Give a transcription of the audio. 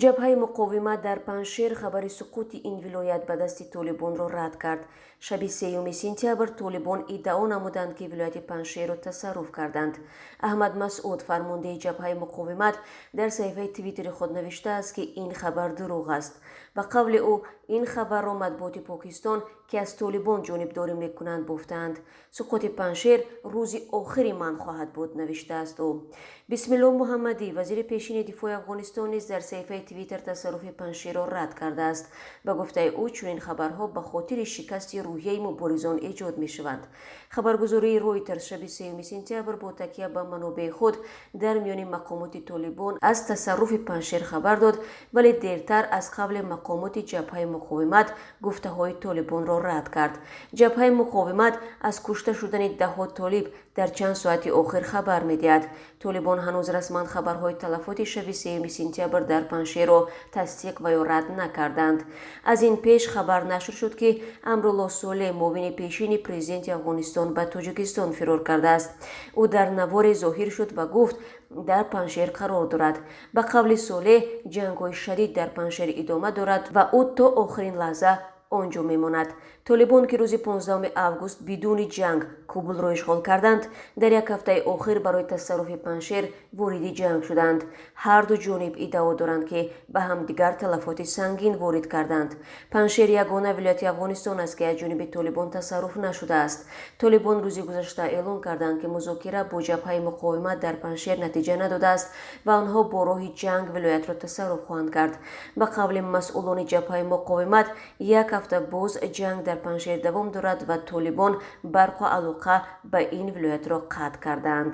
ҷабҳаи муқовимат дар Паншер хабари суқути ин вилоят ба дасти толибонро рад кард. шаби 3 сентябр толибон иддао намуданд ки вилояти Паншерро тасарруф карданд. аҳмад Масъуд, фармондаи ҷабҳаи муқовимат, дар саҳифаи твиттери худ навиштааст ки ин хабар дурӯғ аст. ба қавли ӯ, ин хабарро матбуоти Покистон ки аз толибон ҷонибдорӣ мекунанд бофтаанд. суқути Паншер рӯзи охири ман хоҳад буд, навиштааст ӯ. бисмиллоҳ Муҳаммадӣ, вазири пешини дифои Афғонистон низ дар саҳифаи твиттер тасарруфи Паншерро рад кардааст. ба гуфтаи ӯ, чунин хабарҳо ба хотири шикасти рӯҳияи муборизон эҷод мешаванд. хабаргузории Reuters шаби 3 сентябр бо такя ба манобеъи худ дар миёни мақомоти толибон аз тасарруфи Паншер хабар дод, вале дертар аз қавли мақомоти ҷабҳаи муқовимат гуфтаҳои толибонро рад кард. ҷабҳаи муқовимат аз кушта шудани даҳҳо толиб дар чанд соати охир хабар медиҳад. толибон ҳанӯз расман хабарҳои талафоти шаби 3 сентябр дар Паншерро тасдиқ ва ё рад накарданд. аз ин пеш хабар нашр шуд ки Амруллоҳ Солеҳ, муовини пешини президенти Афғонистон, ба Тоҷикистон фирор кардааст. ӯ дар наворе зоҳир шуд ва гуфт дар Паншер қарор дорад. ба қавли Солеҳ, ҷангҳои шадид дар Паншер идома дорад ва ӯ то охирин лаҳза онҷо мемонад. толибон ки рӯзи 15 август бидуни ҷанг Кобулро ишғол карданд, дар як ҳафтаи охир барои тасарруфи Паншер вориди ҷанг шуданд. ҳарду ҷониб иддао доранд ки ба ҳамдигар талафоти сангин ворид карданд. Паншер ягона вилояти Афғонистон аст ки аз ҷониби толибон тасарруф нашудааст. толибон рӯзи гузашта эълон карданд ки музокира бо ҷабҳаи муқовимат дар Паншер натиҷа надодааст ва онҳо бо роҳи ҷанг вилоятро тасарруф хоҳанд кард. ба қавли масъулони ҷабҳаи муқовимат, як ҳафта боз ҷанг дар Паншер давом дорад ва толибон барқу алоқа ба ин вилоятро қатъ карданд.